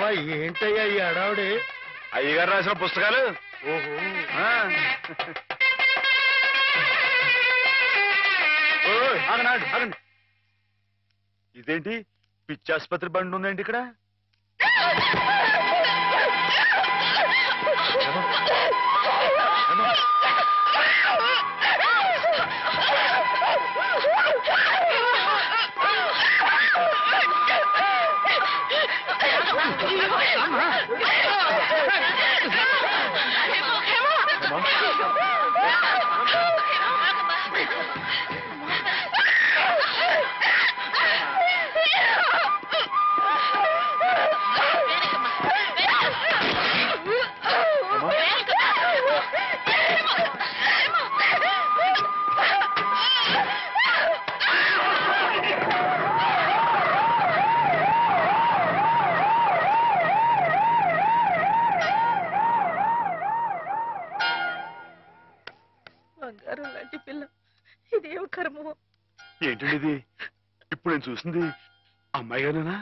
బావా ఏంటయ్యా ఈ అడావుడి? అయ్యగారు రాసిన పుస్తకాలు. ఓహో ఆగండి ఆగండి. ఇదేంటి పిచ్చాసుపత్రి బండి ఉందండి ఇక్కడ? బంగారం లాంటి పిల్ల, ఇదేం కర్మో. ఏంటండి ఇది? ఇప్పుడు నేను చూసింది అమ్మాయి గారేనా?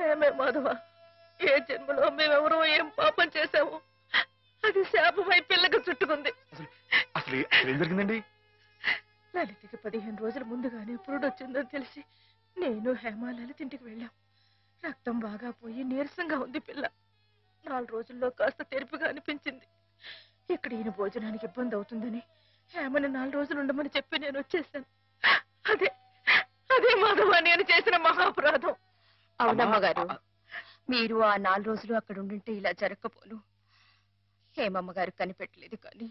ఏమే మాధవ, ఏ జన్మలో మేమెవరో ఏం పాపం చేశాము, అది శాపమై పిల్లకి చుట్టుకుంది. అసలు ఏం జరిగిందండి? లలితకి 15 రోజుల ముందుగానే పురుడు వచ్చిందని తెలిసి నేను హేమ లలిత ఇంటికి వెళ్ళాం. రక్తం బాగా పోయి నీరసంగా ఉంది పిల్ల. 4 రోజుల్లో కాస్త తెరిపిగా అనిపించింది. ఇక్కడ ఈయన భోజనానికి ఇబ్బంది అవుతుందని హేమని 4 రోజులు ఉండమని చెప్పి నేను వచ్చేసాను. అదే అదే మాధవ నేను చేసిన మహాపరాధం. అవునమ్మగారు, మీరు ఆ 4 రోజులు అక్కడ ఉండుంటే ఇలా జరగకపోను. హేమమ్మగారు కనిపెట్టలేదు కానీ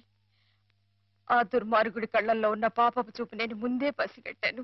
ఆ దుర్మార్గుడి కళ్ళల్లో ఉన్న పాపపు చూపు నేను ముందే పసిగట్టాను.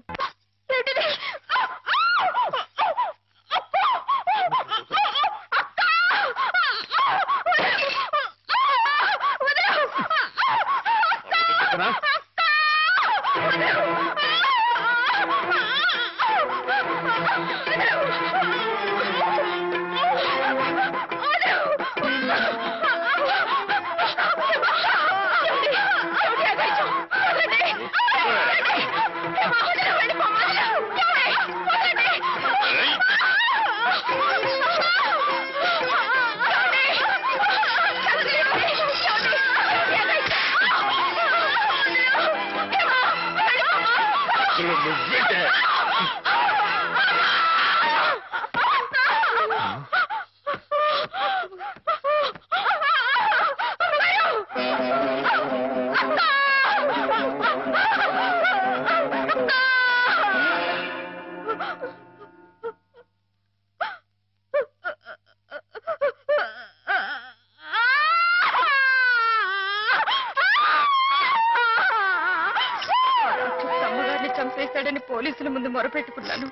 చంపేశాడని పోలీసుల ముందు మొరపెట్టుకున్నాను.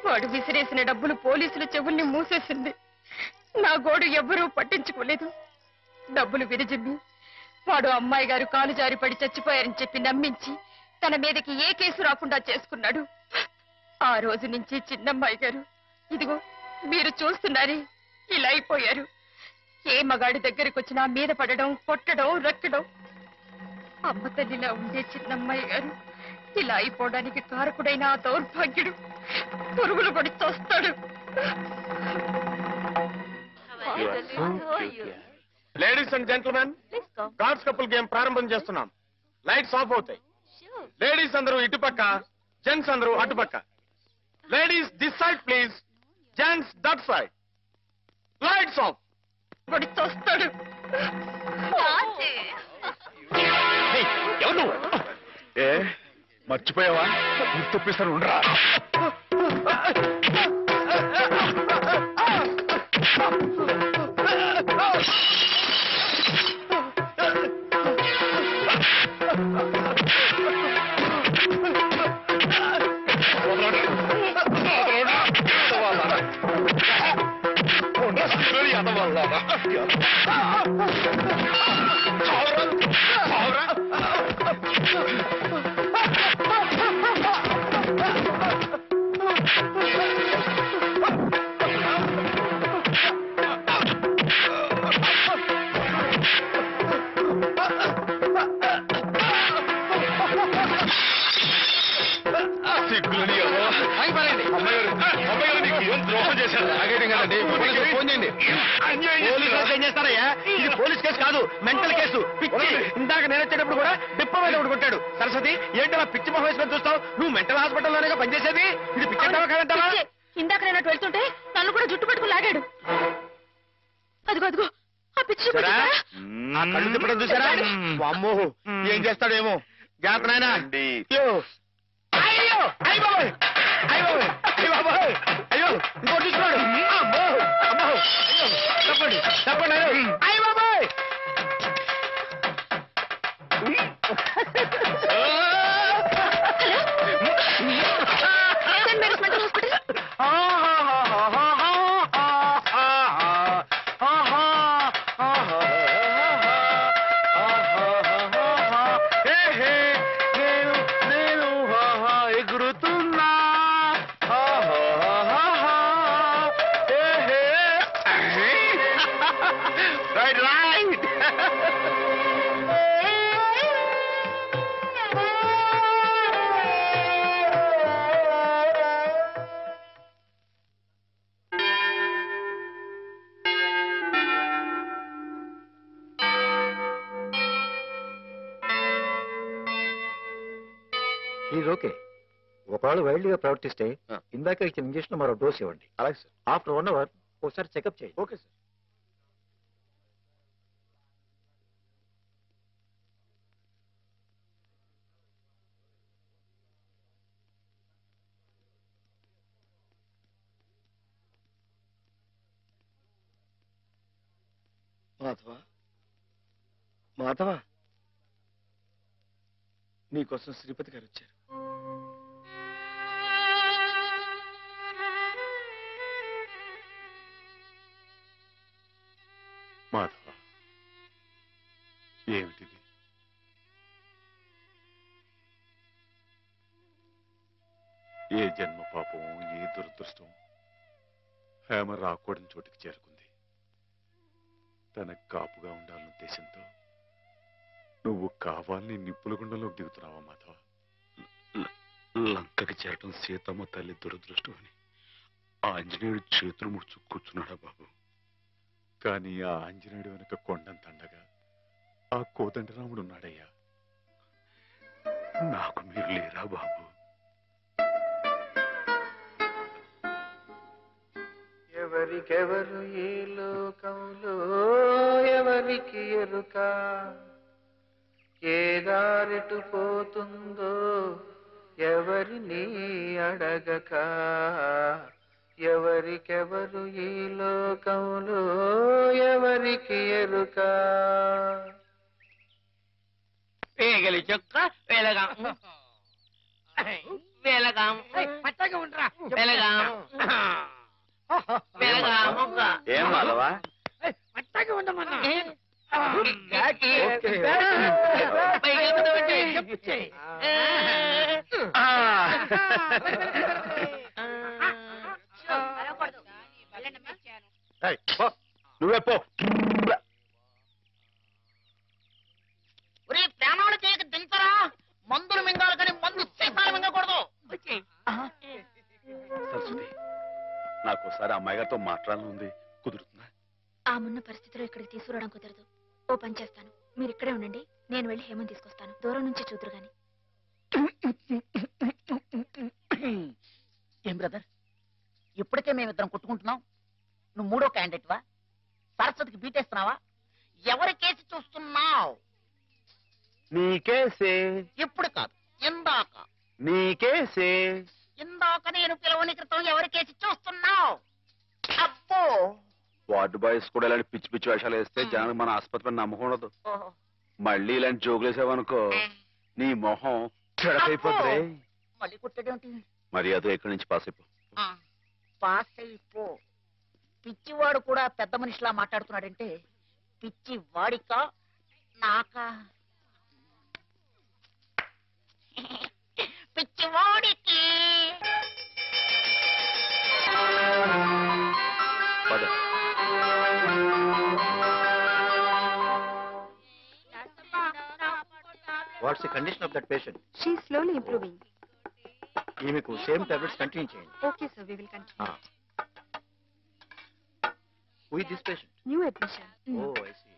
వాడు విసిరేసిన డబ్బులు పోలీసుల చెవుల్ని మూసేసింది. నా గోడు ఎవ్వరూ పట్టించుకోలేదు. డబ్బులు విరిజిమ్మి వాడు అమ్మాయి గారు కాలు జారి పడి చచ్చిపోయారని చెప్పి నమ్మించి తన మీదకి ఏ కేసు రాకుండా చేసుకున్నాడు. ఆ రోజు నుంచి చిన్నమ్మాయి గారు ఇదిగో మీరు చూస్తున్నారే ఇలా అయిపోయారు. ఏ మగాడి దగ్గరికి వచ్చినా మీద పడడం, కొట్టడం, రక్కడం. అమ్మ తల్లిలా ఉండే చిన్నమ్మాయి గారు ఇలా అయిపోవడానికి కారకుడైన ఆ దౌర్భాగ్యుడు పురుగులు పడి తోస్తాడు. Ladies and gentlemen, God's couple game ప్రారంభం చేస్తున్నాం. లైట్స్ ఆఫ్ అవుతాయి. లేడీస్ అందరూ ఇటుపక్క, జెంట్స్ అందరూ అటుపక్క. Ladies this side please, gents that side. Lights off. పడి తోస్తాడు. ఎవరు ఏ మర్చిపోయావా? గుర్తొప్పిస్తాను ఉండరా. సిగ్గులని అమ్మాయి గారు నీకు ఏం ద్రోహం చేశారు. లాగేయడం కాదండి, పోలీసులకు ఫోన్ చేయండి. అన్యాయం పోలీసులు చేస్తున్నారు. ఏం చేస్తారయ్యా? ఇది పోలీస్ కేసు కాదు, మెంటల్ కేసు. పిచ్చి. ఇందాక నేను వచ్చేటప్పుడు కూడా డిప్ప మీద ఒకటి కొట్టాడు. సరస్వతి, ఏంటి అలా పిచ్చి మొహం వేసుకొని చూస్తావు? నువ్వు మెంటల్ హాస్పిటల్లోనే పనిచేసేది. ఇది పిచ్చి అంటావా కాదంటావా? పిచ్చి. ఇందాక నేను అటు వెళ్తుంటే నన్ను కూడా జుట్టు పట్టుకుని లాగాడు. అదిగో అదిగో ఆ పిచ్చి చూపు చూసారా? చూసారా? ఆ కళ్ళు తిప్పడం చూసారా? అమ్మో, ఏం చేస్తాడేమో. జాగ్రత్త నాయనా. అండి. అయ్యో అయ్యో అయ్య బాబోయ్, అయ్య బాబోయ్, అయ్య బాబోయ్, అయ్యో ఇంకోటి చూస్తున్నాడు. అమ్మో అమ్మో, అయ్యో తప్పండి తప్పండి, అయ్య బాబోయ్. Saint Mary's mental hospital. ఎగురుతున్నా రైట్ రైట్. Is okay. ఒకవేళ వైల్డ్ గా ప్రవర్తిస్తే ఆ. ఇందాక ఇచ్చిన ఇంజక్షన్ మరో డోస్ ఇవ్వండి. అలాగే సార్. ఆఫ్టర్ 1 అవర్ ఒకసారి చెకప్ చేయండి. Okay sir. మాధవ, మాధవ, నీకోసం శ్రీపతి గారు వచ్చారు. మాధవ, ఏమిటిది? ఏ జన్మ పాపం, ఏ దురదృష్టం హేమ రాకూడని చోటికి చేరుకుంది. తనకు కాపుగా ఉండాలన్న ఉద్దేశంతో నువ్వు కావాలని నిప్పుల గుండంలోకి దిగుతున్నావా మాధవ? లంకకి చేరటం సీతమ్మ తల్లి దురదృష్టం అని ఆంజనేయుడు చేతులు ముడుచు కూర్చున్నాడా బాబు? కానీ ఆ ఆంజనేయుడు వెనక కొండంత అండగా ఆ కోదండరాముడు ఉన్నాడయ్యా. నాకు మీరు లేరా బాబు? ఎవరికెవరు ఈ లోకంలో ఎవరికి ఎరుక, ఏ దారెటు పోతుందో ఎవరిని అడగక, ఎవరికెవరు ఈ లోకంలో ఎవరికి ఎరుక. పేగలి చొక్క వెలగాం వెలగాం వెలగాం వెలగాం ఏం మాధవా? నువ్వే పో. ప్రాణాలు చేయక దించరా, మందులు మింగాలి కానీ మందు సీసాలు మింగకూడదు. సరస్వతి, నాకు ఒకసారి అమ్మాయి గారితో మాట్లాడాలని ఉంది, కుదురుతుందా? ఆ మున్న పరిస్థితిలో ఇక్కడికి తీసుకురావడం కుదరదు. ఓ పని చేస్తాను, మీరు ఇక్కడే ఉండండి, నేను వెళ్ళి హేమని తీసుకొస్తాను. దూరం నుంచి చూదురు గాని. ఏం బ్రదర్, ఇప్పటికే మేమిద్దరం కొట్టుకుంటున్నాం, నువ్వు మూడో క్యాండిడేట్ వా? సరస్వతికి బీటేస్తున్నావా? ఎవరి కేసు చూస్తున్నావు? నీకేసే. ఇప్పుడు కాదు, ఇందాక. నీకేసే. ఇందాక నేను పిలవని క్రితం ఎవరి కేసు చూస్తున్నావు? అబ్బో. వార్డు బాయ్స్ కూడా ఇలాంటి పిచ్చి పిచ్చి వేషాలు వేస్తే జనానికి మన ఆసుపత్రి నమ్మకం ఉండదు. ఓహో. మళ్ళీ ఇలాంటి జోకులు వేసావనుకో నీ మొహం చెడకైపోతుంది. మళ్ళీ కుట్టేదేమిటి? మరి అదో ఎక్కడి నుంచి పాస్ అయిపో. పాస్ అయిపో. పిచ్చివాడు కూడా పెద్ద మనిషిలా మాట్లాడుతున్నాడంటే పిచ్చి వాడికా నాకా? పిచ్చివాడికి. పద. What's the condition of that patient? She slowly improving. ఈమెకు సేమ్ టాబ్లెట్స్ కంటిన్యూ చేయండి. Okay sir, we will continue. Who is this patient? New admission. Oh, I see.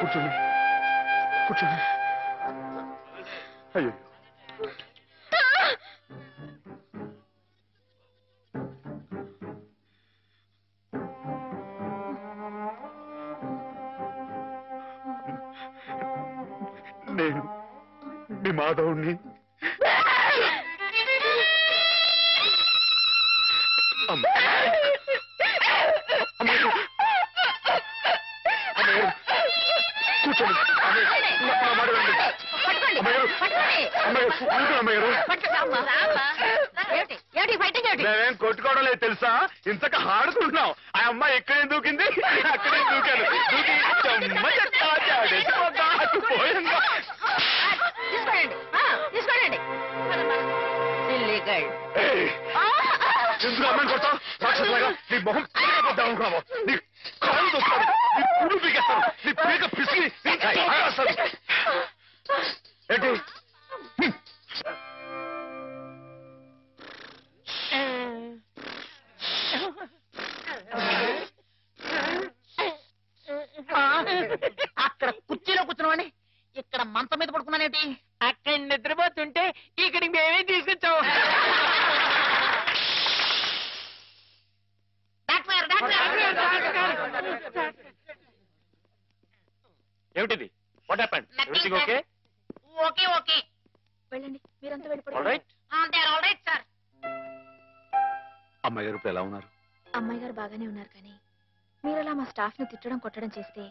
కూర్చోండి కూర్చోండి. అయ్యో నేను మీ మాధవుణ్ణి. కూర్చోండి మేమేం కొట్టుకోవడం లేదు తెలుసా, ఇంతక ఆడుకుంటున్నాం. ఆ అమ్మాయి ఎక్కడే దూకింది, అక్కడే దూకాను. దూకి చెమ్మ చెత్తా చాడేసి పోయిందా. ఎందుకు అమ్మాయిని కొడతావు రాక్షసులాగా? నీ మొహం కొద్దాం అనుకున్నావు, నీ కాళ్ళు దొస్తాను, నీ పువ్వు పీకేస్తాను, నీ పీక పిసికి ఏంటి. అక్కడ కుర్చీలో కూర్చున్నామని ఇక్కడ మంచం మీద పడుకున్నానేంటి? అక్కడ నిద్రపోతుంటే ఇక్కడికి మేమే తీసుకొచ్చావు. ఏమిటిది? What happened? Everything okay? Okay okay. వెళ్ళండి, మీరంతా వెళ్ళిపోండి. ఆల్రైట్. Alright sir. అమ్మాయి గారు ఇప్పుడు ఎలా ఉన్నారు? అమ్మాయి గారు బాగానే ఉన్నారు, కానీ మీరలా మా స్టాఫ్ ని తిట్టడం కొట్టడం చేస్తే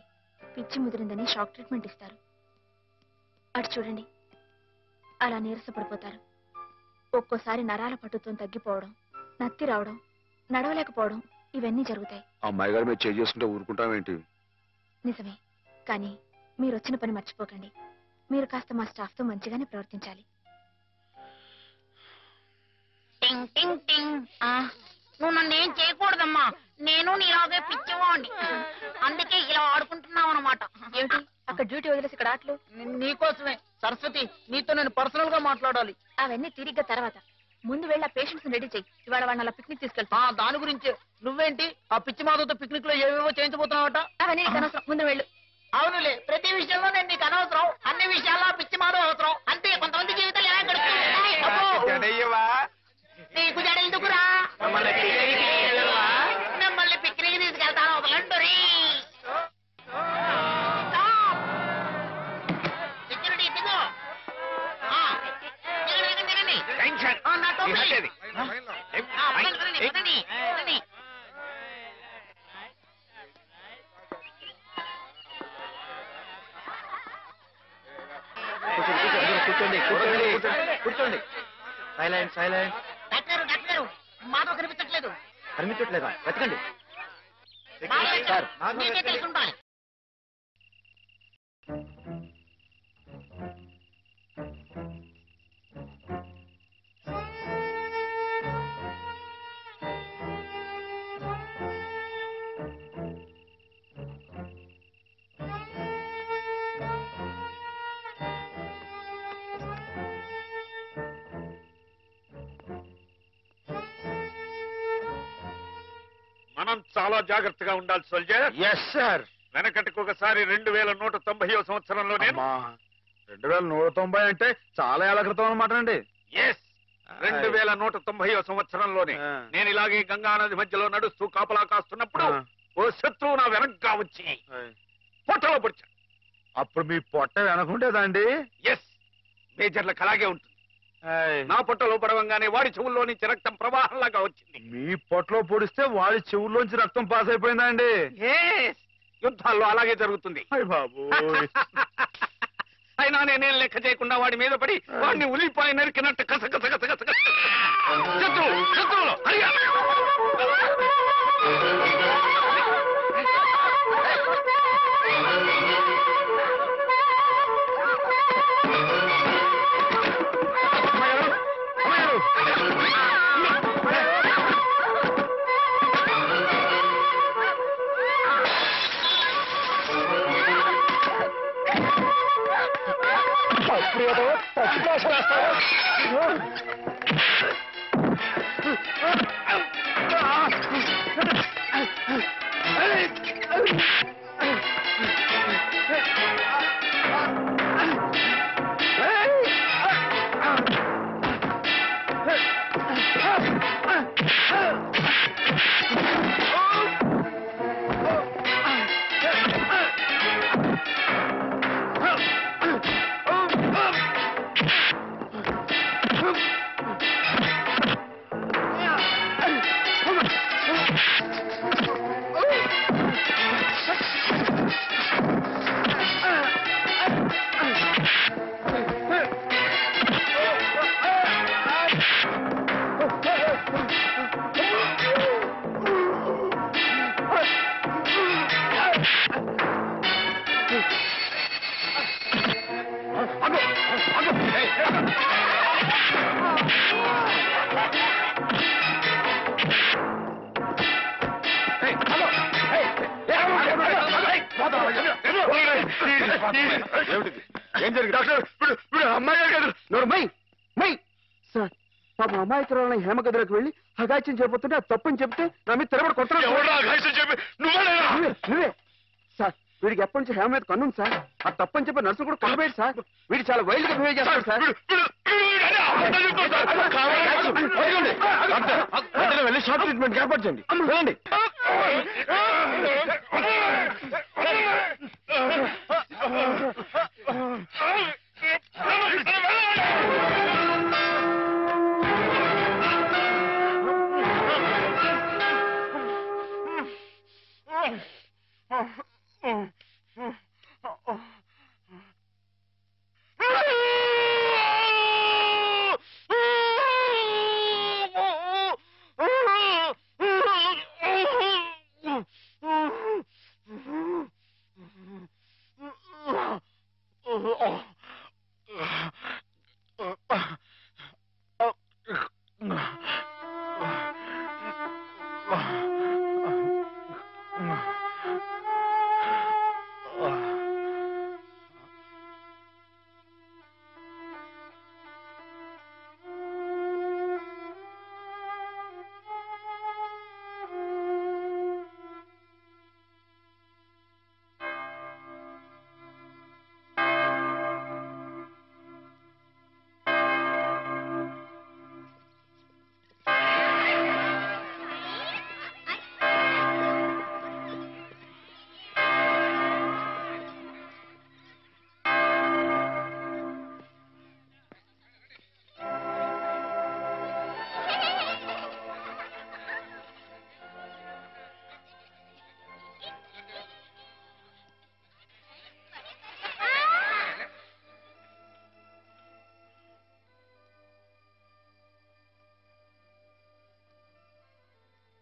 పిచ్చి ముదిరిందని షాక్ ట్రీట్మెంట్ ఇస్తారు. అటు చూడండి, అలా నీరసపడిపోతారు. ఒక్కోసారి నరాల పట్టుతో తగ్గిపోవడం, నత్తి రావడం, నడవలేకపోవడం, ఇవన్నీ జరుగుతాయి. అమ్మాయి గారు మీరు చేంజ్ చేసుకుంటే ఊరుకుంటామేంటి? నిజమే, కానీ మీరు వచ్చిన పని మర్చిపోకండి. మీరు కాస్త మా స్టాఫ్ తో మంచిగానే ప్రవర్తించాలి. టింగ్ టింగ్ టింగ్. నువ్వు నన్ను ఏం చేయకూడదమ్మా, నేను నీలాగే పిచ్చివాణ్ణి, అందుకే ఇలా ఆడుకుంటున్నావు అనమాట. ఏమిటి అక్కడ డ్యూటీ వదిలేసి ఇక్కడ ఆటలు? నీకోసమే సరస్వతి, నీతో నేను పర్సనల్ గా మాట్లాడాలి. అవన్నీ తిరిగ్గా తర్వాత. ముందు వెళ్ళి ఆ పేషెంట్స్ రెడీ చెయ్యి. ఇవాళ వాళ్ళని అలా పిక్నిక్ తీసుకెళ్తా. దాని గురించే. నువ్వేంటి ఆ పిచ్చి మాధవతో పిక్నిక్ లో ఏవేవో చేయించబోతున్నావట? అవన్నీ నీకు అనవసరం, ముందు వెళ్ళు. అవునులే, ప్రతి విషయంలో నేను నీకు అనవసరం, అన్ని విషయాల్లో పిచ్చి మాధవ అవసరం. అంతే, కొంతమంది జీవితాలు ఎలా గడుపుతాయి. నీకు జడ ఎందుకురా? మిమ్మల్ని పిక్నిక్ తీసుకెళ్తాను, వదలండి. సెక్యూరిటీ దిగు. కూర్చోండి కూర్చోండి కూర్చోండి. Silent silent. డాక్టర్ మాధవ్ కనిపించట్లేదు. కనిపించట్లేదా? వెతకండి సార్. మీకే తెలిసి ఉండాలి. మనం చాలా జాగ్రత్తగా ఉండాలి సోల్జర్. Yes sir. వెనకటికి ఒకసారి 2190వ సంవత్సరంలోనే 2190 అంటే చాలా ఏళ్ల క్రితం అన్నమాట అండి. ఎస్ 2190వ సంవత్సరంలోనే నేను ఇలాగే గంగా నది మధ్యలో నడుస్తూ కాపలా కాస్తున్నప్పుడు ఓ శత్రువు నా వెనక్గా వచ్చి పొట్టలో పొడిచాడు. అప్పుడు మీ పొట్ట వెనకుండేదండి? ఎస్ మేజర్లకు అలాగే ఉంటుంది. నా పొట్టలో పడవంగానే వాడి చెవుల్లో నుంచి రక్తం ప్రవాహంలాగా వచ్చింది. మీ పొట్టలో పొడిస్తే వాడి చెవుల్లోంచి రక్తం పాస్ అయిపోయిందా అండి? యుద్ధాల్లో అలాగే జరుగుతుంది. బాబు అయినా నేనేం లెక్క చేయకుండా వాడి మీద పడి వాడిని ఉల్లిపాయ నరికినట్టు కస కస కస కస శత్రువులు హరియా. ఏం జరిగింది డాక్టర్? అమ్మాయి గారు మై మై సార్ పాపం అమాయకురాలని హేమగదిలోకి వెళ్ళి అగాచ్యం చేయబోతుంటే అది తప్పని చెప్తే నా మీద తిరగబడి కొట్టాడు. నువ్వే సార్. వీడికి ఎప్పటి నుంచి హేమ మీద కన్నుంది సార్. ఆ తప్పని చెప్పి నర్సు కూడా కొనబోయాడు సార్. వీడు చాలా వైల్డ్ గా బిహేవ్ చేస్తాడు సార్. వెళ్ళి షార్ట్ ట్రీట్మెంట్ ఏర్పాటు చేయండి. వెళ్ళండి.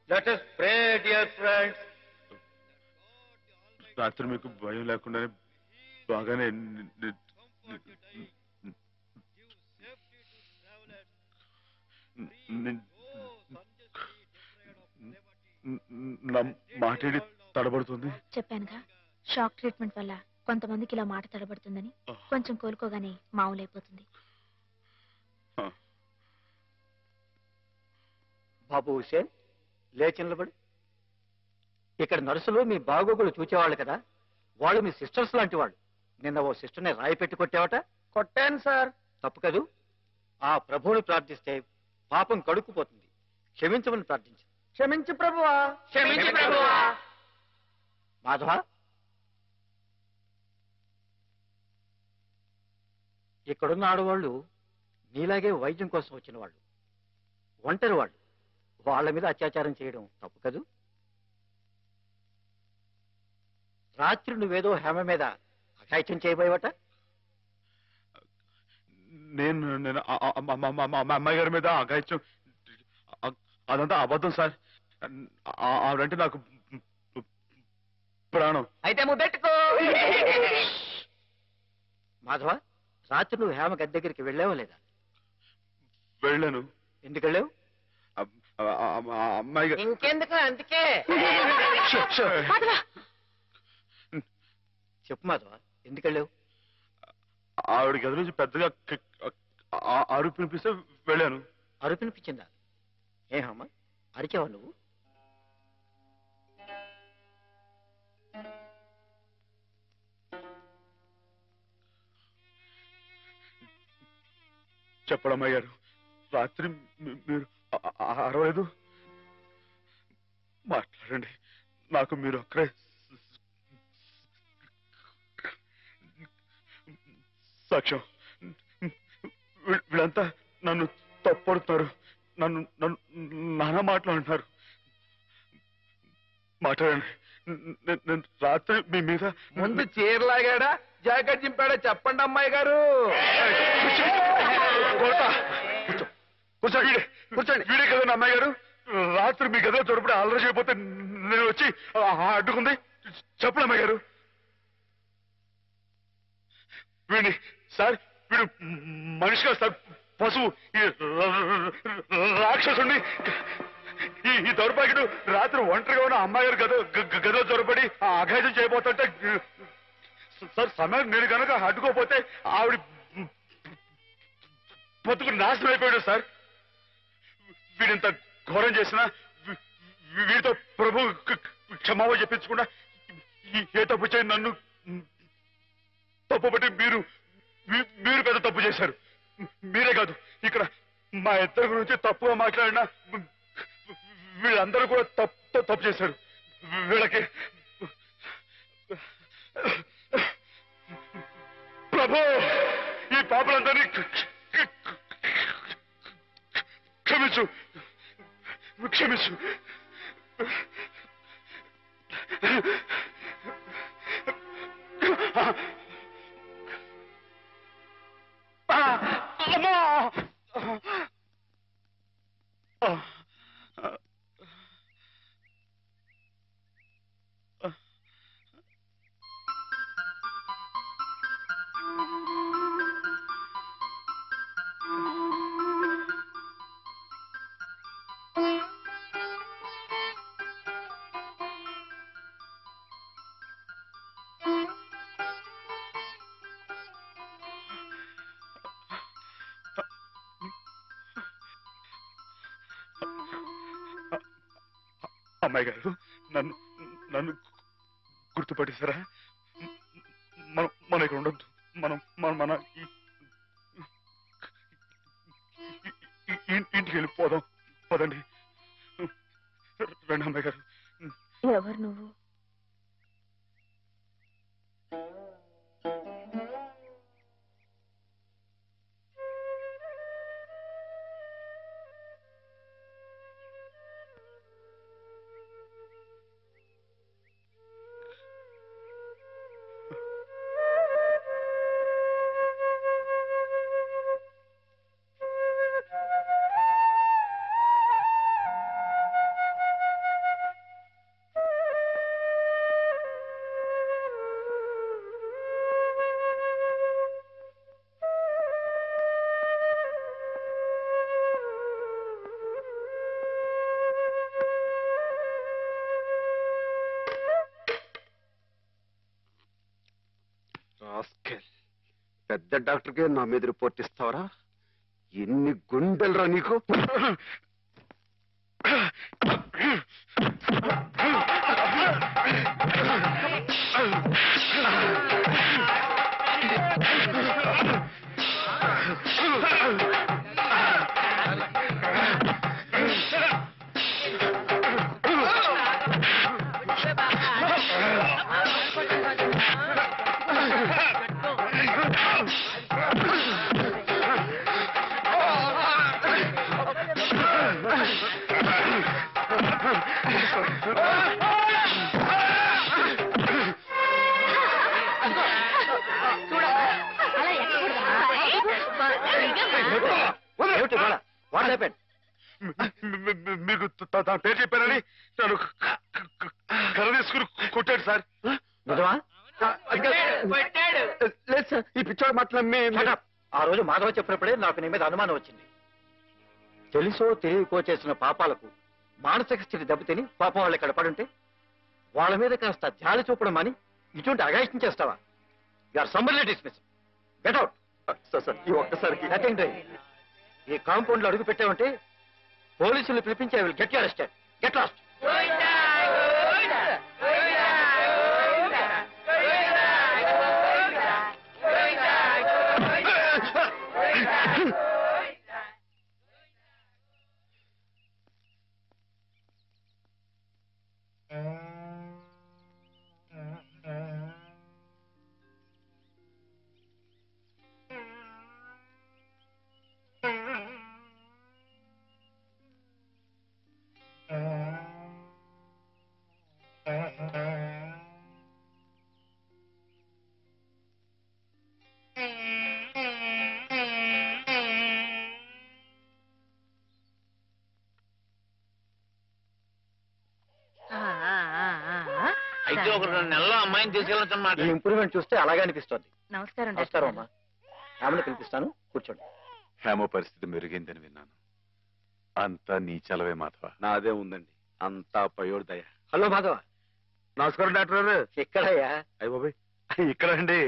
Let us pray, dear friends. రాత్రి మీకు భయం లేకుండానే బాగానే మాట్లాడి తడబడుతుంది. చెప్పానుగా షాక్ ట్రీట్మెంట్ వల్ల కొంతమందికి ఇలా మాట తడబడుతుందని. కొంచెం కోలుకోగానే మామూలైపోతుంది. బాబు హుసేన్ లేచి నిలబడు. ఇక్కడ నర్సులు మీ బాగోగులు చూచేవాళ్ళు కదా, వాళ్ళు మీ సిస్టర్స్ లాంటి వాళ్ళు. నిన్న ఓ సిస్టర్ని రాయి పెట్టి కొట్టావట. కొట్టాను సార్. తప్పు కదూ. ఆ ప్రభువుని ప్రార్థిస్తే పాపం కడుక్కుపోతుంది. క్షమించమని ప్రార్థించు. క్షమించు ప్రభువా. క్షమించు ప్రభువా. మాధవ, ఇక్కడున్న ఆడవాళ్ళు నీలాగే వైద్యం కోసం వచ్చిన వాళ్ళు, ఒంటరి వాళ్ళు. వాళ్ళ మీద అత్యాచారం చేయడం తప్పు కదూ. రాత్రి నువ్వేదో హేమ మీద అఘాయిత్యం చేయబోయేవట. నేను మా అమ్మాయి గారి మీద అఘాయిత్యం, అదంతా అబద్ధం సార్. ఆవిడంటే నాకు ప్రాణం. అయితే ముద్దెట్టుకో. మాధవ, రాత్రి నువ్వు హేమ గది దగ్గరికి వెళ్ళావా లేదా? వెళ్ళాను. ఎందుకు వెళ్ళావు? అమ్మాయి గారు ఇంకెందుకు, అందుకే. చెప్పు మాధవ, ఎందుకు వెళ్ళావు? ఆవిడ గది నుంచి పెద్దగా అరుపు వినిపిస్తే వెళ్ళాను. అరుపినిపించిందా? ఏమమ్మా, అరిచావా నువ్వు? చెప్పడమ్మాయి గారు, రాత్రి మీరు అరవలేదు. మాట్లాడండి, నాకు మీరు అక్కడే సాక్ష్యం. వీళ్ళంతా నన్ను తప్పడుతున్నారు, నన్ను నానా మాట్లాడుతున్నారు. మాట్లాడండి. నేను రాత్రి మీ మీద ముందు చీరలాగాడా జాకెట్ చింపాడా చెప్పండి అమ్మాయి గారు. కూర్చోండి, కూర్చోండి. వీడే కదండి అమ్మాయి గారు. రాత్రి మీ గదిలో చొరపడి అల్లరి చేయకపోతే నేను వచ్చి అడ్డుకుంది. చెప్పండి అమ్మాయి గారు. వీడిని సార్, వీడు మనిషి కాదు సార్, పశువు. ఈ రాక్షసుని, ఈ దౌర్భాగ్యుడు రాత్రి ఒంటరిగా ఉన్న అమ్మాయి గారు గదిలో చొరపడి అఘాయిత్యం చేయబోతుంటే సార్, సమయం నేను కనుక అడ్డుకోపోతే ఆవిడ బతుకు నాశనం అయిపోయాడు సార్. వీడింత ఘోరం చేసినా వీడితో ప్రభు క్షమావ చెప్పించకుండా ఏ తప్పు చేయి నన్ను తప్పుబట్టి మీరు పెద్ద తప్పు చేశారు. మీరే కాదు, ఇక్కడ మా ఇద్దరి గురించి తప్పుగా మాట్లాడినా వీళ్ళందరూ కూడా తప్పు చేశారు. వీళ్ళకి ప్రభు ఈ పాపలందరినీ క్షమించు, క్షమించు. అమ్మా, అమ్మాయి గారు, నన్ను గుర్తుపట్టేశారా? మనం ఇక్కడ ఉండొద్దు. మన ఇంటికి వెళ్ళిపోదాం. పదండి, రండి అమ్మాయి గారు. ఎవరు నువ్వు? పెద్ద డాక్టర్కే నా మీద రిపోర్ట్ ఇస్తావరా? ఎన్ని గుండెలరా నీకు? మీకు తన పేరు చెప్పారని నన్ను కర్ర తీసుకుని కొట్టాడు సార్. లేదు సార్, ఈ పిచ్చోడు మాటలు ఆ రోజు మాధవ చెప్పినప్పుడే నాకు నీ మీద అనుమానం వచ్చింది. తెలుసో తెలియకో చేసిన పాపాలకు మానసిక స్థితి దెబ్బతిని పాపం వాళ్ళు ఇక్కడ పడుంటే వాళ్ళ మీద కాస్త జాలి చూపడం అని ఇటువంటి అగాయిత్యం చేస్తావా? You're summarily dismiss. Get out. Sir ఈ ఒక్కసారికి నథింగ్ డూయింగ్. ఈ కాంపౌండ్ లో అడుగు పెట్టామంటే పోలీసులు పిలిపించి I will get you arrested. Get lost. అయితే ఒక 2 నెలల్లో అమ్మాయిని తీసుకెళ్ళొచ్చన్నమాట. ఈ ఇంప్రూవ్మెంట్ చూస్తే అలాగే అనిపిస్తోంది. నమస్కారం నమస్కారం అమ్మా. ఆమెను పిలిపిస్తాను, కూర్చోండి. హేమ పరిస్థితి మెరుగైందని విన్నాను. అంతా నీ చలవే మాధవ. నాదే ఉందండి, అంతా పయోడు దయ. హలో మాధవ. నమస్కారం డాక్టర్ గారు. ఎక్కడయ్యా? అయ్య బాబాయ్, ఇక్కడ అండి.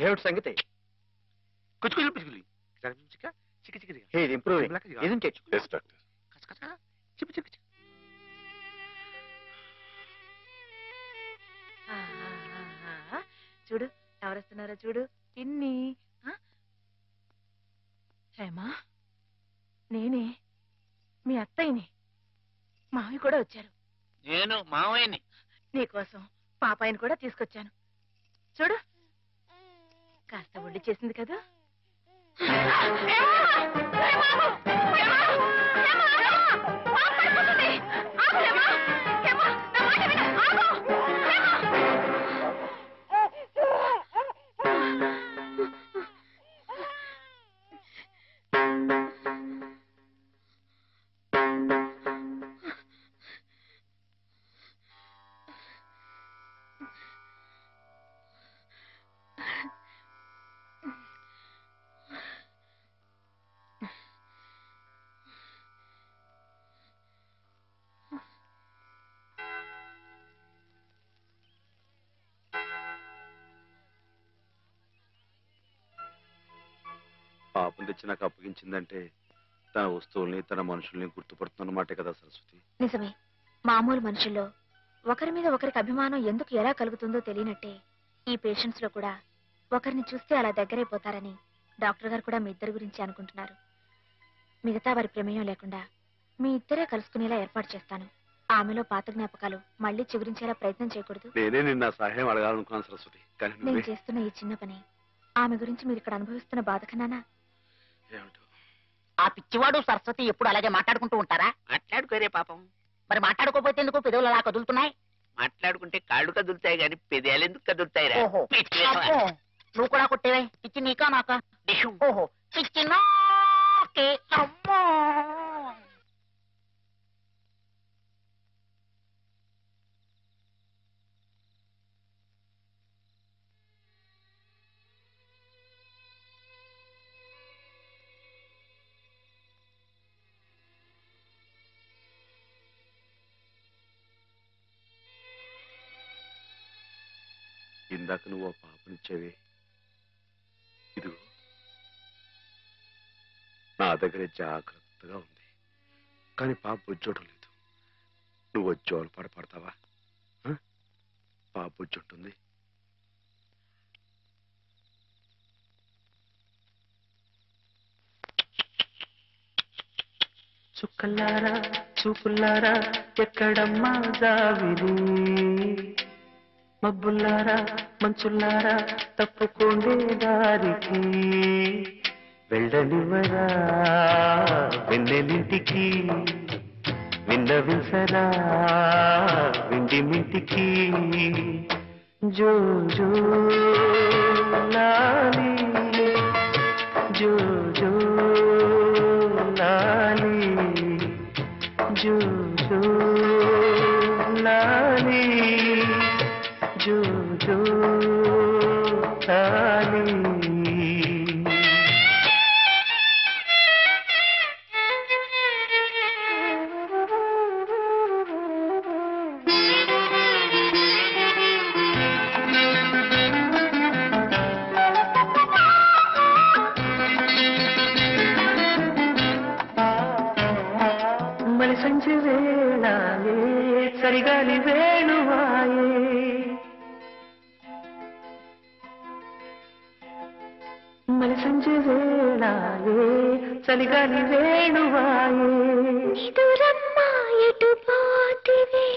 ఏమిటి సంగతి? కుచ్చుకులు పిచ్చుకులు చిక్క చిక్క ఇది ఇంప్రూవింగ్, ఇదేం చేయొచ్చు. Yes doctor. చిప్పు చిక్కు చిక్కు. చూడు ఎవరొస్తున్నారో చూడు. పిన్ని. హేమా, నేనే మీ అత్తయ్యని. మావి కూడా వచ్చారు. నేను మావయ్యని. నీకోసం పాపాయిని కూడా తీసుకొచ్చాను. చూడు, కాస్త ఒళ్ళు చేసింది కదా. పాపం తెచ్చి నాకు అప్పగించిందంటే తన వస్తువుల్ని తన మనుషుల్ని గుర్తుపడుతున్నమాటే కదా సరస్వతి. నిజమే. మామూలు మనుషుల్లో ఒకరి మీద ఒకరికి అభిమానం ఎందుకు ఎలా కలుగుతుందో తెలియనట్టే ఈ పేషెంట్స్ లో కూడా ఒకరిని చూస్తే అలా దగ్గరైపోతారని డాక్టర్ గారు కూడా మీ ఇద్దరి గురించి అనుకుంటున్నారు. మిగతా వారి ప్రమేయం లేకుండా మీ ఇద్దరే కలుసుకునేలా ఏర్పాటు చేస్తాను. ఆమెలో పాత జ్ఞాపకాలు మళ్ళీ చిగురించేలా ప్రయత్నం చేయకూడదు. నేనే నిన్న సహాయం అడగాలనుకున్నాను సరస్వతి, కానీ నేను చేస్తున్న ఈ చిన్న పని ఆమె గురించి మీరు ఇక్కడ అనుభవిస్తున్న బాధ కన్నానా? ఏమిటో. ఆ పిచ్చివాడు సరస్వతి ఎప్పుడు అలాగే మాట్లాడుకుంటూ ఉంటారా? మాట్లాడుకోరే పాపం. మరి మాట్లాడుకోపోతే ఎందుకు పెదవులు అలా కదులుతున్నాయి? మాట్లాడుకుంటే కాళ్ళు కదులుతాయి కానీ పెదాలు ఎందుకు కదులుతాయిరా? ఓహో, అబ్బో, నువ్వు కూడా కొట్టేవే. పిచ్చి నీకా నాకా? ఓహో, పిచ్చి నాకే. అమ్మో. ఇందాక నువ్వు ఆ పాపనిచ్చేవే, ఇదిగో నా దగ్గరే జాగ్రత్తగా ఉంది. కానీ పాప వచ్చోటం లేదు. నువ్వు వచ్చి పడతావా? పాపొచ్చి ఉంటుంది. చుక్కలారా చూపులారా ఎక్కడమ్మా జావిరి, మబ్బులారా మంచులారా తప్పుకోండే దారికి, వెళ్ళనివరా వెన్నెలింటికి, విన్నవించరా విండి మింటికి, జో జో లాలి జో జో లాలి జో జో లాలి జో జో లాలి. మలి సంజి వేళాయే సరిగాలి వేణువాయే, మలి సంజి వేళాయే చలిగాలి వేణువాయే, ఎటు పోతివే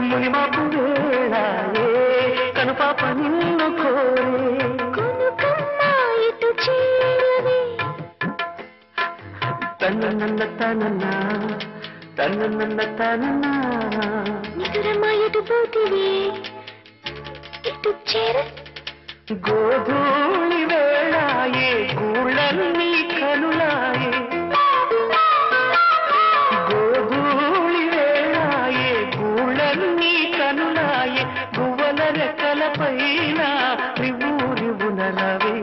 మునిమాపు వేళాయే కనుపాప నిన్ను కోరే, ఎటు చేరవే తనన్న తనన్నా తనన్న తనన్నా, నిదురమ్మా ఎటు పోతివే ఎటు చేర, గోధూళి వేళాయే గూళ్ళన్నీ కనులాయే, గోధూళి వేళాయే గూళ్ళన్నీ కనులాయే, గువ్వల రెక్కల పైన రివ్వు రివ్వునలవే,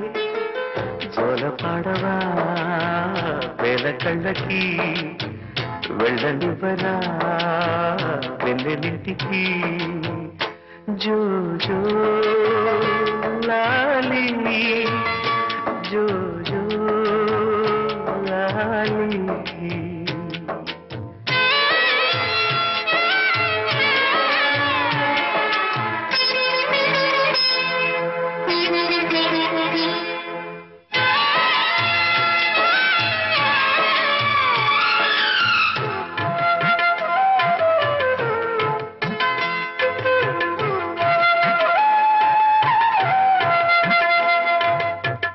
జోల పాడవా వేల కళ్ళకి, వెళ్ళనివ్వరా వెన్నెలింటికి, జో జో లాలి జో జో లాలి.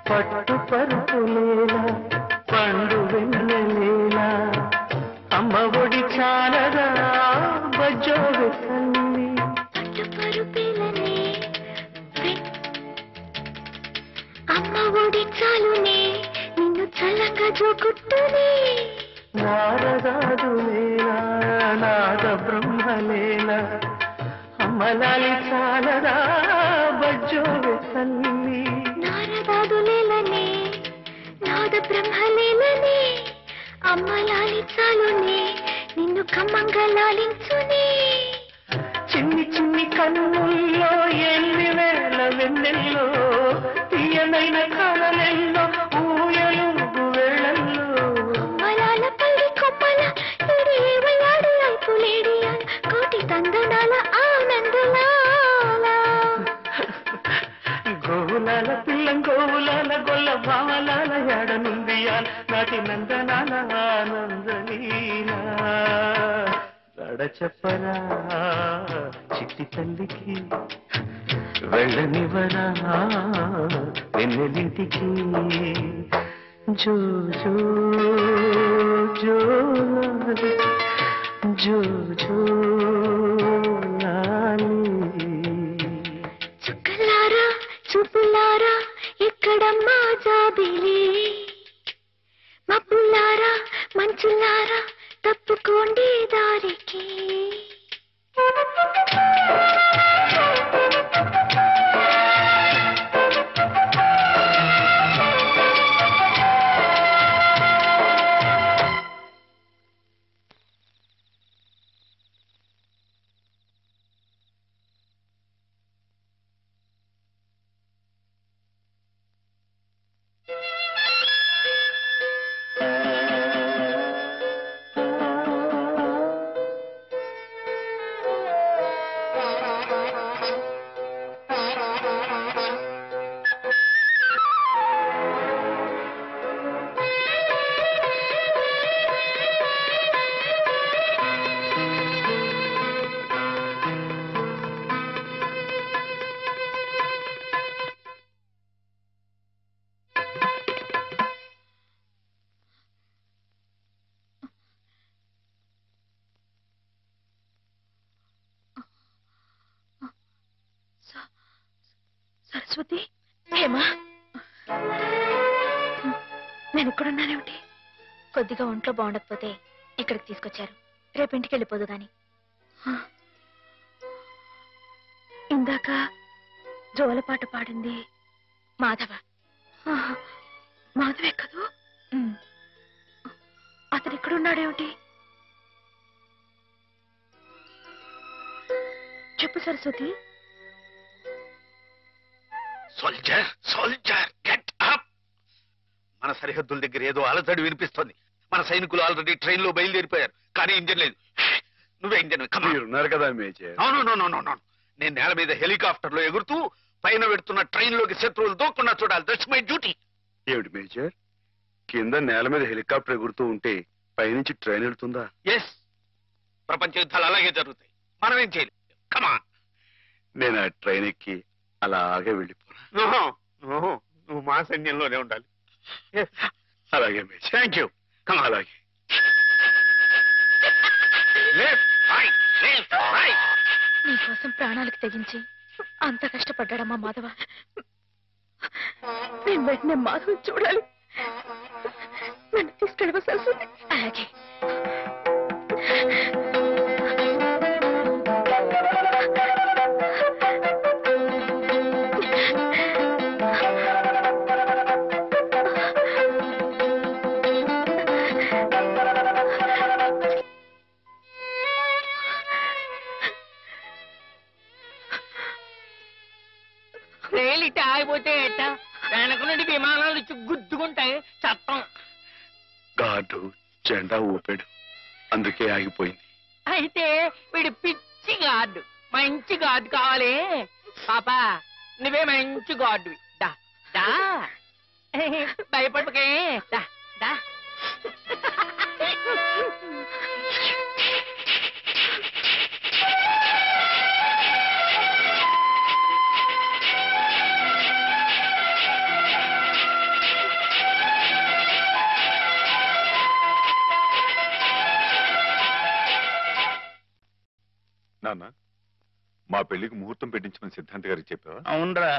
పట్టు పరుపులేలా పండు వెన్నెలేలా, అమ్మ ఒడి చాలదా బజ్జో వెసల్లి, పరుపేలనే అమ్మ ఒడి చాలునే నిన్ను చల్లంగా జోకుట్టునే, నారదాదులేలా నాద బ్రహ్మలేలా, అమ్మలాలి చాలదా బజ్జో వెసల్లి, నారదాదులేలనే నాద బ్రహ్మలేలనే, అమ్మలాలి చాలునే నిన్ను కమ్మంగా లాలించునే, చిన్ని చిన్ని కన్నుల్లో ఎన్ని వేల వెన్నెల్లో, తీయనైన కళలెల్లో ఊయలుగు వేళల్లో, అమ్మలాల పల్లి కొమ్మల ఇడేవయాడి అల్పులేడియా, కోటి తందనాల ఆనందలాల, గోవులాల పిల్లం గోవులాల గొల్ల భావలాల ఎడనుందియాల, నాటి నందనాల ఆనందలీలా, దడ చెప్పరా చిట్టి తల్లికి, వెళ్ళనివరా వెన్నెలింటికి, జో జో జో లాలి జో జో లాలి. చుక్కలారా చూపులారా ఎక్కడమ్మా జాబిలి, మబ్బులారా మంచులారా తప్పుకోండి దారికి, సరస్వతి హేమా నేను ఇక్కడున్నానేమిటి? కొద్దిగా ఒంట్లో బాగుండకపోతే ఇక్కడికి తీసుకొచ్చారు. రేపింటికి వెళ్ళిపోదు గాని. ఇందాక జోలపాట పాడింది మాధవ. మాధవే కదూ? అతను ఇక్కడున్నాడేమిటి? చెప్పు Saraswati. Soldier soldier get up. మన సరిహద్దుల దగ్గర ఏదో అలజడి వినిపిస్తోంది. మన సైనికులు ఆల్రెడీ ట్రైన్ లో బయలుదేరిపోయారు, కానీ ఇంజన్ లేదు. నువ్వే ఇంజన్ ఉన్నారు కదా మేజర్. నేను నేల మీద హెలికాప్టర్ లో ఎగురుతూ పైన పెడుతున్న ట్రైన్ లోకి శత్రువులు దూకుండా చూడాలి. That's my duty. ఏమిటి మేజర్, కింద నేల మీద హెలికాప్టర్ ఎగురుతూ ఉంటే పైనుంచి ట్రైన్ వెళ్తుందా? ఎస్, ప్రపంచ యుద్ధాలు అలాగే జరుగుతాయి. మనం ఏం చేయలేదు. కమాన్. నేను ఆ ట్రైన్ ఎక్కి అలాగే వెళ్ళిపోనా? నువ్వు మా సైన్యంలోనే ఉండాలి. అలాగే మేజర్. Thank you. కమాన్. అలాగే. నీకోసం ప్రాణాలకు తెగించి అంత కష్టపడ్డాడమ్మా మాధవ. నేను వెంటనే మాధవ్ చూడాలి. నన్ను తీసుకెళ్ళవ సరస్వతి? అలాగే. రైలు ఇట్ట ఆగిపోతే ఎట్ట? వెనక నుండి విమానాలు వచ్చి గుద్దుకుంటాయి. చట్టం. గార్డు జెండా ఊపాడు, అందుకే ఆగిపోయింది. అయితే వీడు పిచ్చి గార్డు. మంచి గార్డు కావాలి. పాపా నువ్వే మంచి గార్డువి. దా దా భయపడకే. దా దా. నాన్న, మా పెళ్లికి ముహూర్తం పెట్టించమని సిద్ధాంత్ గారికి చెప్పావా? అవునరా,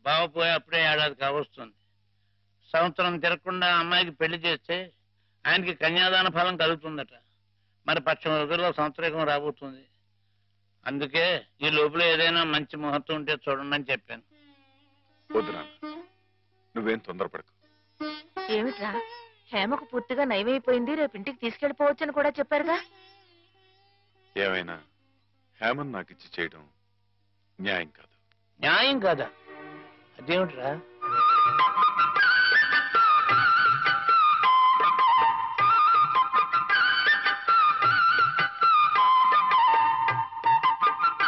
బావ పోయి అప్పుడే ఏడాది కావస్తుంది. సంవత్సరం తిరగకుండా అమ్మాయికి పెళ్లి చేస్తే ఆయనకి కన్యాదాన ఫలం కలుగుతుందట. మరి పక్షం రోజుల్లో సంవత్సరం రాబోతుంది. అందుకే ఈ లోపల ఏదైనా మంచి ముహూర్తం ఉంటే చూడండి అని చెప్పాను. వద్దు నాన్న, నువ్వేం తొందరపడకు. ఏమిట్రా, హేమకు పూర్తిగా నయమైపోయింది, రేపు ఇంటికి తీసుకెళ్లిపోవచ్చని కూడా చెప్పారుగా. ఏమైనా హేమన్ నాకు ఇచ్చి చేయడం న్యాయం కాదు. న్యాయం కాదా? అదేమిట్రా?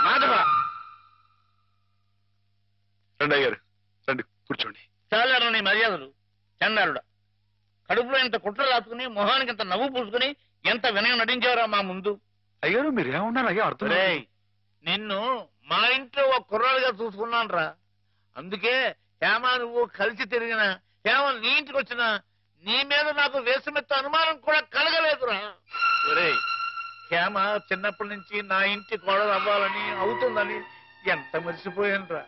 మాధవ, రండి అయ్యారు, రండి కూర్చోండి. చాలారా నీ మర్యాదలు. చండాలుడా, కడుపులో ఇంత కుట్ర రాసుకుని మొహానికి ఇంత నవ్వు పూసుకుని ఎంత వినయం నటించేవరా మా ముందు. అయ్యారు మీరేమన్నారు అయ్యా? అర్థం నిన్ను మా ఇంట్లో ఒక కుర్రాలుగా చూసుకున్నాను రా. అందుకే హేమ నువ్వు కలిసి తిరిగిన, హేమ నీ ఇంటికి వచ్చినా నీ మీద నాకు వేసమెత్త అనుమానం కూడా కలగలేదురా. ఒరేయ్, హేమ చిన్నప్పటి నుంచి నా ఇంటి కోడలు అవ్వాలని అవుతుందని ఎంత మర్చిపోయాను రా.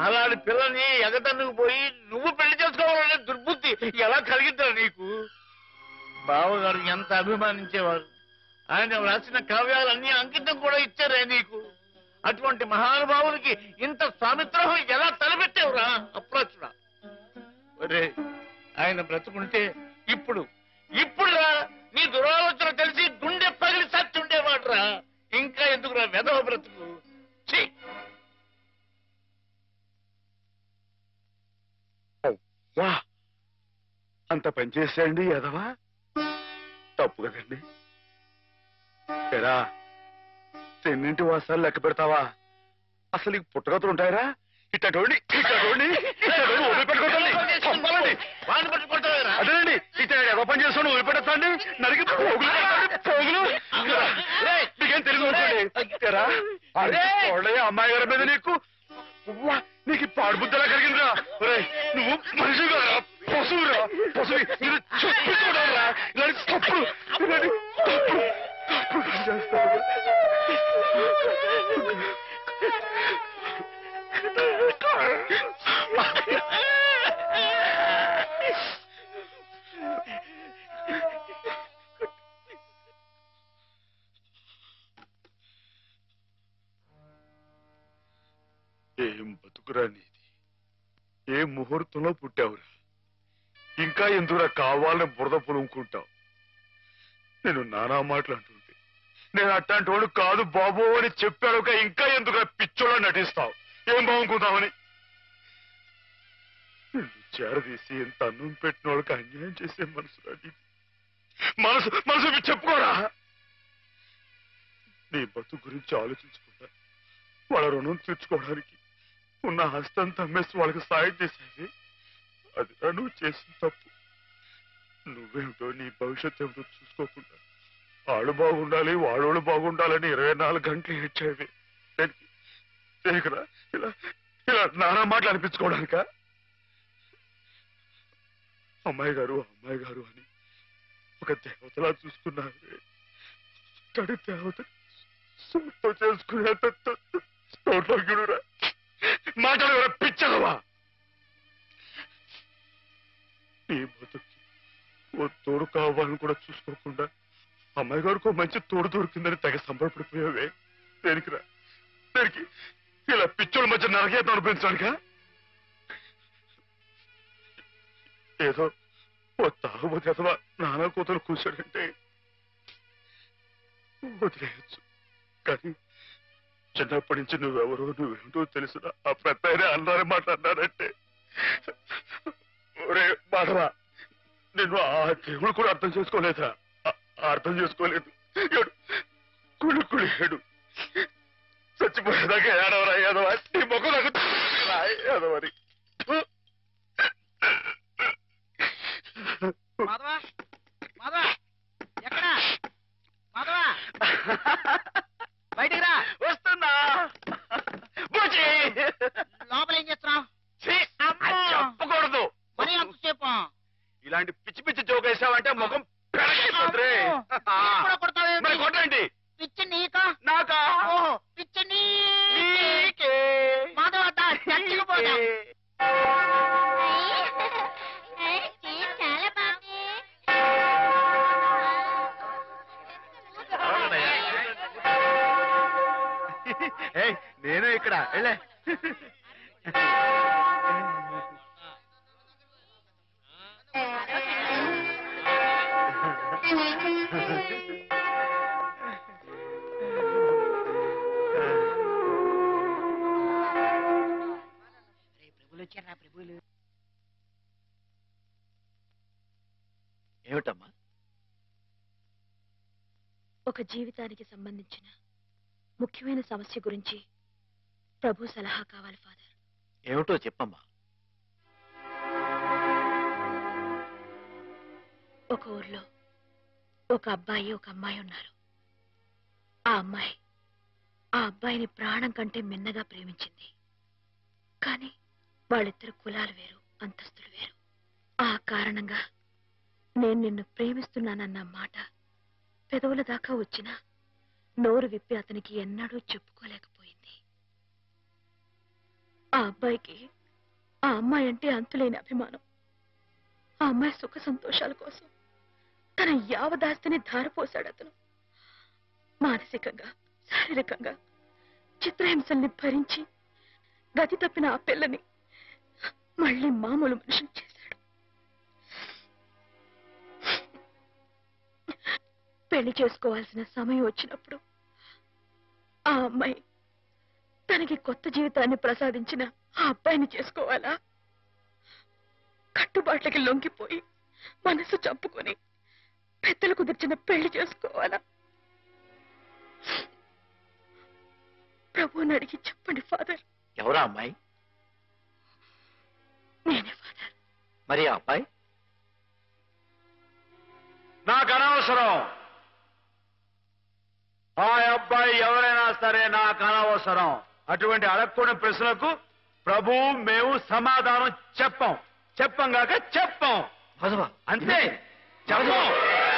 అలాంటి పిల్లని ఎగటన్నుకు పోయి నువ్వు పెళ్లి చేసుకోవాలనే దుర్బుద్ధి ఎలా కలిగిద్దా నీకు? బావగారు ఎంత అభిమానించేవారు. ఆయన రాసిన కావ్యాలన్నీ అంకితం కూడా ఇచ్చారే నీకు. అటువంటి మహానుభావులకి ఇంత స్వామిత్రోహం ఎలా తలపెట్టావురా అప్రాచుడా? ఒరే, ఆయన బ్రతుకుంటే ఇప్పుడురా నీ దురాలోచన తెలిసి గుండె పగిలి సత్తుండేవాడు రా. ఇంకా ఎందుకురా వెధవ బ్రతుకు? వా, అంత పనిచేసాయండి ఎదవా? తప్పు కదండి. ఎరా, తెన్నింటి వాసాలు లెక్క పెడతావా? అసలు ఈ పుట్టగతులు ఉంటాయరా? ఇట్టండి అదేనండి, ఇట్లా ఎవరు పని చేస్తాను వదిలిపెడతాండి. నరికి పోగులు మీకేం తెలుగు అమ్మాయి గారి మీద నీకు పాడుబుద్ధలా కలిగిందిరా. నువ్వు మనిషిగా పశువురా, పశువు చెప్పుకోవరా. ఇలాంటి తప్పుడు చేస్తావు. బతుకురా నీది. ఏ ముహూర్తంలో పుట్టావురా? ఇంకా ఎందుకురా కావాలని బురద పులుముకుంటావు? నేను నానా మాటలు అంటుంటే నేను అట్లాంటి వాడు కాదు బాబు అని చెప్పాడు. ఇంకా ఎందుకురా పిచ్చోళ్ళ నటిస్తావు? ఏం బాగుంకుందామని నిన్ను చేరదీసి ఎంత అన్నం పెట్టిన వాళ్ళకి అన్యాయం చేసే మనసురా నీది. మనసు మనసు చెప్పుకోరా. నీ బతుకు గురించి ఆలోచించకుండా వాళ్ళ రుణం తీర్చుకోవడానికి ఉన్న హస్తం తమ్మేసి వాళ్ళకి సాయం చేసేది అది నువ్వు చేసిన తప్పు. నువ్వేమిటో నీ భవిష్యత్తు ఏమిటో చూసుకోకుండా వాళ్ళు బాగుండాలి వాళ్ళోళ్ళు బాగుండాలని 24 గంటలు ఏడ్చేవి. దేనికిరా ఇలా ఇలా నానా మాటలు అనిపించుకోవడానిక? అమ్మాయి గారు అని ఒక దేవతలా చూసుకున్నావే. తడి దేవత సొంత చేసుకునేంత గిడురా మాటలు పిచ్చలవా? నీ బతుకి ఓ తోడు కావాలని కూడా చూసుకోకుండా అమ్మాయి గారికి మంచి తోడు దొరికిందని తెగ సంబరపడిపోయావే. దేనికిరా? దేనికి ఇలా పిచ్చోళ్ళ మధ్య నరకేతం అనిపించడానిక? ఏదో ఓ తాగుబోతే అథవా నానా కూతురు కూర్చోడంటే వదిలేయచ్చు. కానీ చిన్నప్పటి నుంచి నువ్వెవరో నువ్వేంటో తెలుసునా? ఆ పెద్ద అన్నారే మాట్లాడినారంటే ఒరే మాధవా, నిన్ను ఆ దేవుడు కూడా అర్థం చేసుకోలేదా? అర్థం చేసుకోలేదు. కుళ్ళు ఏడు చచ్చిపోయేదాకా ఏడవరా ఏదవా? నీ మొక్కలు ఏదవని బయటికి రా. వస్తున్నా. లోపల ఏం చేస్తున్నావు? చెప్పకూడదు. మరి అంతసేపు ఇలాంటి పిచ్చి పిచ్చి జోక్ వేసావంటే ముఖం పెరగైపోతుంది. మరి కొట్టండి. పిచ్చి నీకా నాకా? పిచ్చి నీకే. మాధవ చచ్చికి పోదా. నేను ఇక్కడ వెళ్ళే. ఏమిటమ్మా? ఒక జీవితానికి సంబంధించిన ముఖ్యమైన సమస్య గురించి ప్రభు సలహా కావాలి ఫాదర్. ఏమిటో చెప్పమ్మా. ఒక ఊర్లో ఒక అబ్బాయి ఒక అమ్మాయి ఉన్నారు. ఆ అమ్మాయి ఆ అబ్బాయిని ప్రాణం కంటే మిన్నగా ప్రేమించింది. కానీ వాళ్ళిద్దరు కులాలు వేరు, అంతస్తులు వేరు. ఆ కారణంగా నేను నిన్ను ప్రేమిస్తున్నానన్న మాట పెదవుల దాకా వచ్చినా నోరు విప్పి అతనికి ఎన్నడూ చెప్పుకోలేకపోయింది. ఆ అబ్బాయికి ఆ అమ్మాయి అంటే అంతులేని అభిమానం. ఆ అమ్మాయి సుఖ సంతోషాల కోసం తన యావదాస్తిని ధారపోశాడు అతను. మానసికంగా శారీరకంగా చిత్రహింసల్ని భరించి గతి తప్పిన ఆ పిల్లని మళ్ళీ మామూలు మనిషిని చేశాడు. పెళ్లి చేసుకోవాల్సిన సమయం వచ్చినప్పుడు ఆ అమ్మాయి తనకి కొత్త జీవితాన్ని ప్రసాదించిన ఆ అబ్బాయిని చేసుకోవాలా? కట్టుబాట్లకి లొంగిపోయి మనసు చంపుకొని పెద్దలు కుదిర్చిన పెళ్లి చేసుకోవాలా? ప్రభువుని అడిగి చెప్పండి ఫాదర్. ఎవరా అమ్మాయి? నేనే ఫాదర్. మరి ఆ అబ్బాయి? నాకు అనవసరం. ఆ అబ్బాయి ఎవరైనా సరే నాకు అనవసరం. అటువంటి అడగకూడని ప్రశ్నలకు ప్రభు మేము సమాధానం చెప్పంగాక చెప్పం. అంతే. చెప్పం.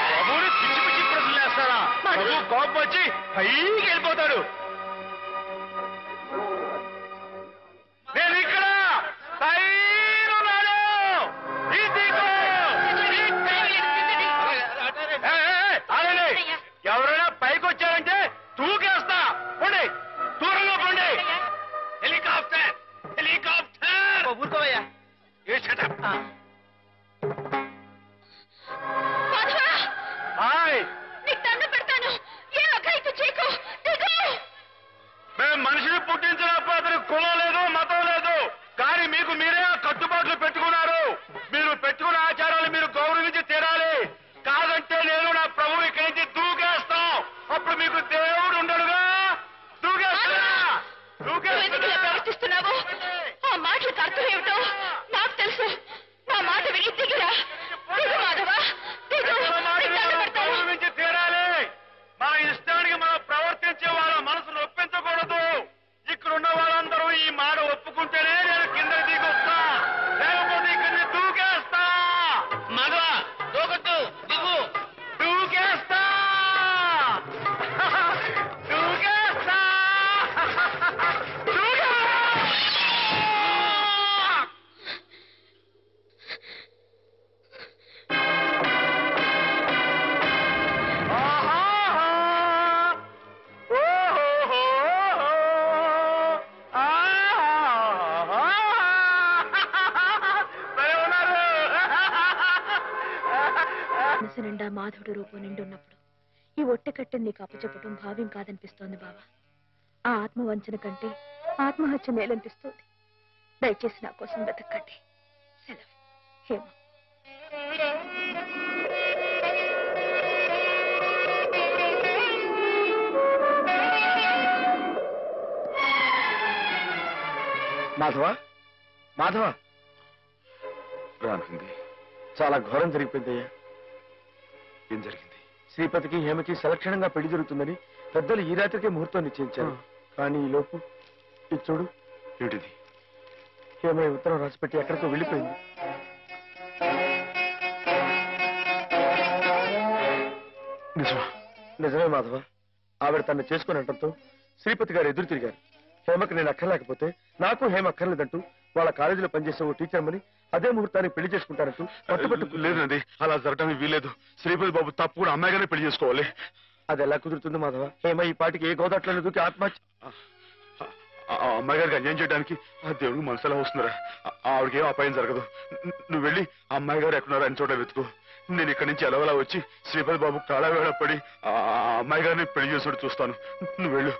ప్రభుని పిచ్చి పిచ్చి ప్రశ్నలు వేస్తారా? ప్రభు కోపం వచ్చి పైకి వెళ్ళిపోతాడు. నేను ఇక్కడ ఎవరైనా పైకి వచ్చారంటే తూకేస్తా. పండి దూరంలో పండి. హెలికాప్టర్ దేవుడు రూపం నిండి ఉన్నప్పుడు ఈ ఒట్టె కట్టెని నీకు అప్పచెప్పటం భావ్యం కాదనిపిస్తోంది బావా. ఆ ఆత్మవంచన కంటే ఆత్మహత్య మేలనిపిస్తోంది. దయచేసి నా కోసం వెతక్కండి. సెలవు. హేమ. మాధవ మాధవ రానుంది. చాలా ఘోరం జరిగిపోయిందయ్యా. ఏం జరిగింది? శ్రీపతికి హేమకి సలక్షణంగా పెళ్లి జరుగుతుందని పెద్దలు ఈ రాత్రికే ముహూర్తం నిశ్చయించారు. కానీ ఈ లోపు ఇది చూడు. ఏమిటిది? హేమ ఉత్తరం రాసిపెట్టి ఎక్కడికో వెళ్ళిపోయింది. నిజమే మాధవ. ఆవిడ తను చేసుకుని అనడంతో శ్రీపతి గారు ఎదురు తిరిగారు. హేమకి నేను అక్కర్లేకపోతే నాకు హేమ అక్కర్లేదంటూ వాళ్ళ కాలేజీలో పనిచేసే ఓ టీచర్మని అదే ముహూర్తానికి పెళ్లి చేసుకుంటారంటూ పట్టుబట్టు. లేదండి, అలా జరగడానికి వీలేదు. శ్రీపతి బాబు తప్పకుండా అమ్మాయిగానే పెళ్లి చేసుకోవాలి. అది ఎలా కుదురుతుంది మాధవ? హేమ ఈ పాటికి ఏ గోదాట్లో దూకి ఆత్మహత్య. అమ్మాయి గారికి అన్యాయం చేయడానికి ఆ దేవుడికి మనసు ఎలా వస్తుందిరా? ఆవిడకి ఏం అపాయం జరగదు. నువ్వు వెళ్ళి అమ్మాయి గారు ఎక్కడున్నారో అని చోట వెతుకు. నేను ఇక్కడి నుంచి ఎలవలా వచ్చి శ్రీపతి బాబు కాళవేళ పడి ఆ అమ్మాయి గారిని పెళ్లి చేసుకుంటూ చూస్తాను. నువ్వు వెళ్ళు.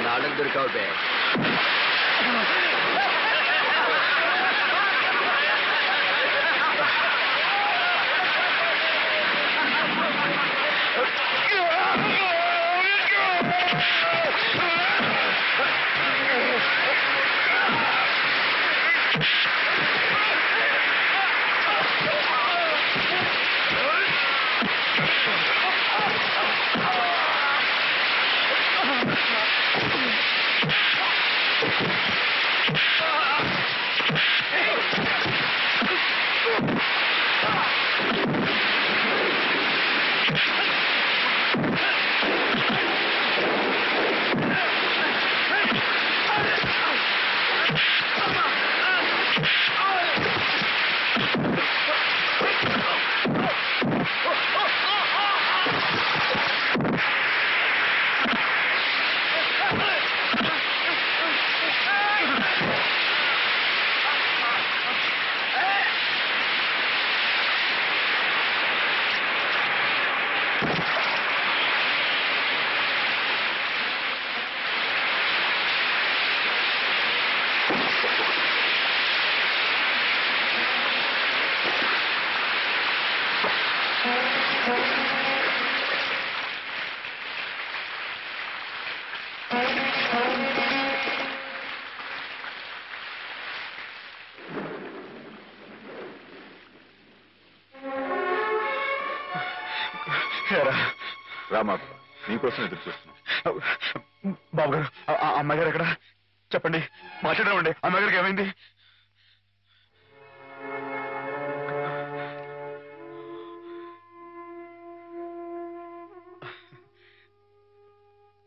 నాలుగు దొరికావు బే. రామా, నీకోసం ఎదురు చూస్తున్నాం. బాబు గారు, అమ్మాయి గారు ఎక్కడ? చెప్పండి, మాట్లాడమండి. అమ్మాయి గారికి ఏమైంది?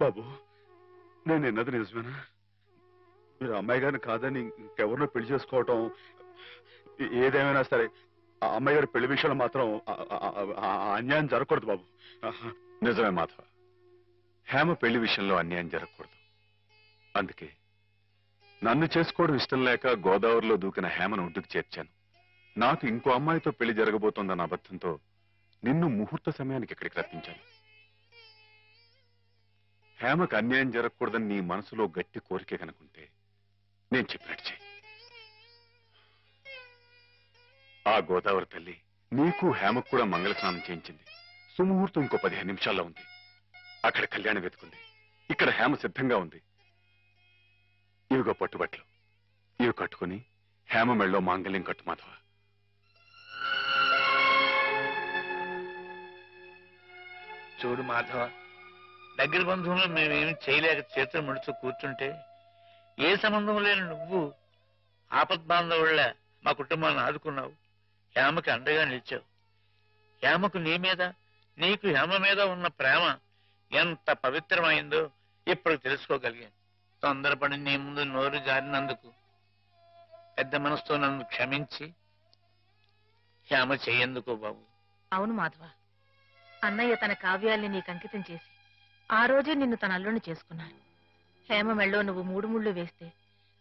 బాబు, నేను విన్నది నిజమేనా? మీరు అమ్మాయి గారిని కాదని ఇంకెవరినో పెళ్లి చేసుకోవటం, ఏదేమైనా సరే ఆ అమ్మాయి గారి పెళ్లి విషయంలో మాత్రం అన్యాయం జరగకూడదు బాబు. నిజమే మాధవ, హేమ పెళ్లి విషయంలో అన్యాయం జరగకూడదు. అందుకే నన్ను చేసుకోవడం ఇష్టం లేక గోదావరిలో దూకిన హేమను ఒడ్డుకు చేర్చాను. నాకు ఇంకో అమ్మాయితో పెళ్లి జరగబోతోందన్న అబద్ధంతో నిన్ను ముహూర్త సమయానికి ఇక్కడికి రప్పించాను. హేమకు అన్యాయం జరగకూడదని నీ మనసులో గట్టి కోరిక కనుకుంటే నేను చెప్పినట్టు చెయ్యి. ఆ గోదావరి తల్లి నీకు హేమకు కూడా మంగళ స్నానం చేయించింది. సుముహూర్తం ఇంకో 15 నిమిషాల్లో ఉంది. అక్కడ కళ్యాణం వెతుకుంది. ఇక్కడ హేమ సిద్ధంగా ఉంది. ఇవిగో పట్టుబట్లు, ఇవి కట్టుకుని హేమ మెళ్ళో మాంగళ్యం కట్టు మాధవ. చూడు మాధవ, దగ్గర బంధువులు మేమేమి చేయలేక చేతులు ముడుచు కూర్చుంటే ఏ సంబంధం లేని నువ్వు ఆపద్బాంధవుళ్ళ మా కుటుంబాన్ని ఆదుకున్నావు. హేమకి అండగా నిలిచావు. హేమకు నీ మీద, నీకు హేమ మీద ఉన్న ప్రేమ ఎంత పవిత్రమైందో ఇప్పుడు తెలుసుకోగలిగాను. తొందరపడి నీ ముందు నోరు జారినందుకు పెద్ద మనసుతో నన్ను క్షమించి హేమ చెయ్యేందుకు బాబు. అవును మాధవ, అన్నయ్య తన కావ్యాల్ని నీకు అంకితం చేసి ఆ రోజే నిన్ను తన అల్లుని చేసుకున్నారు. హేమ మెళ్ళో నువ్వు 3 ముళ్ళు వేస్తే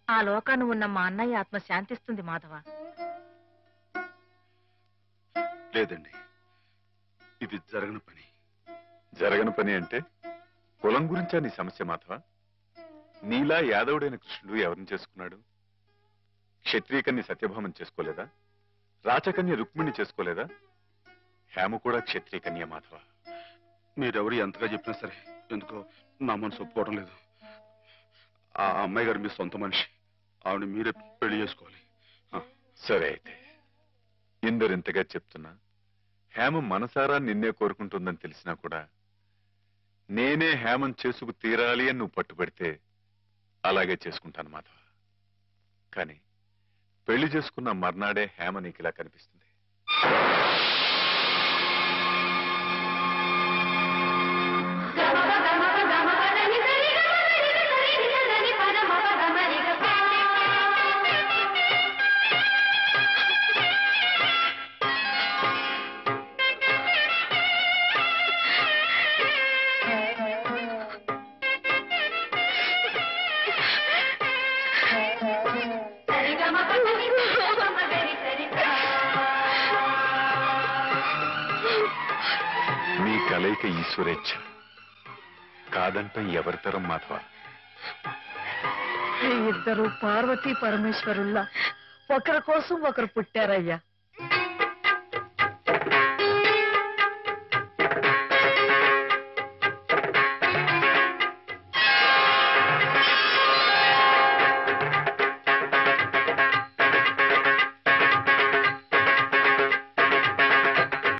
ఆ లోకాన్ని ఉన్న మా అన్నయ్య ఆత్మ శాంతిస్తుంది మాధవ. లేదండి, ఇది జరగని పని. జరగని పని అంటే కులం గురించా నీ సమస్య మాధవ? నీలా యాదవుడైన కృష్ణుడు ఎవరిని చేసుకున్నాడు? క్షత్రియకన్య సత్యభామం చేసుకోలేదా? రాచకన్య రుక్మిణి చేసుకోలేదా? హేమ కూడా క్షత్రియకన్య మాధవ. మీరెవరు ఎంతగా చెప్పినా సరే ఎందుకో నా మనసు ఒప్పుకోవడం లేదు. ఆ అమ్మాయి గారు మీ సొంత మనిషి. ఆవిడ మీరే పెళ్లి చేసుకోవాలి. సరే అయితే, ఇందరింతగా చెప్తున్నా హేమ మనసారా నిన్నే కోరుకుంటుందని తెలిసినా కూడా నేనే హేమం చేసుకు తీరాలి అని నువ్వు పట్టుబడితే అలాగే చేసుకుంటాను మాధవ. కానీ పెళ్లి చేసుకున్న మర్నాడే హేమ నీకు ఇలా కనిపిస్తుంది. మీ కలయిక ఈశ్వరేచ్ఛ కాదంటే ఎవరి తరం మాధవ? ఇద్దరు పార్వతీ పరమేశ్వరుల్లా ఒకరి కోసం ఒకరు పుట్టారయ్యా.